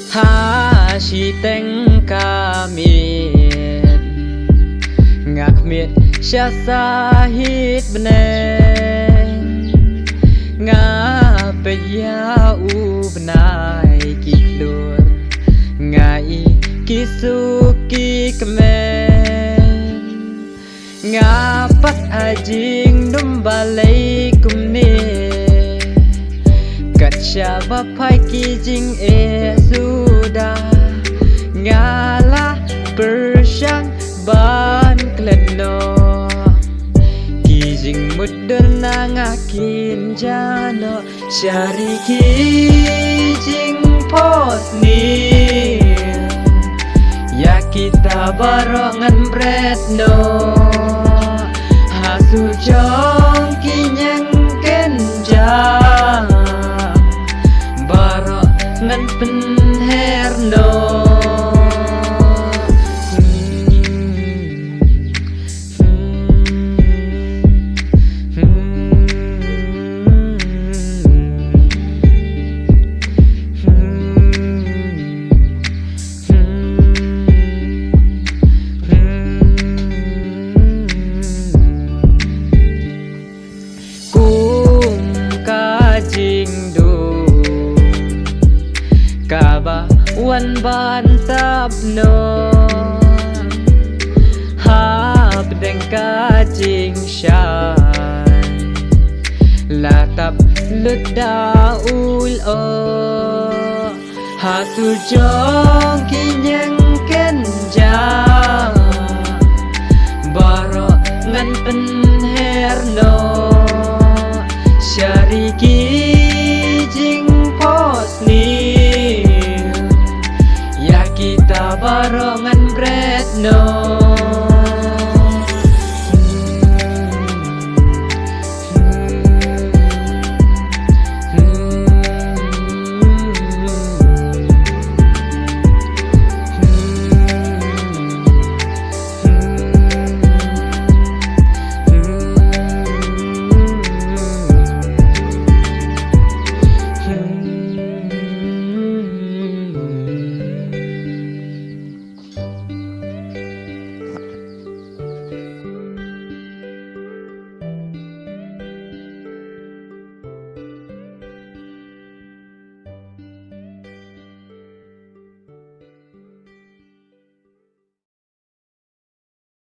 Hashi teng kamit ngak mit sya sahit beneng ngape ya u benai kiklur ngai kisuki kemen ngapak ajing dumbalai kumne kaca bapai kijing sudah ngalah persyang ban kleno kijing mudun nangakin jano syari kijing pos ni ya kita barongan bretno hasu jong kinyang kenjang barongan penherno kaba wan ban tab no hab deng kajing shan latap luda ul o hasu jong kinyang kenja baro ngan penherno syari kijing pos ni kita barong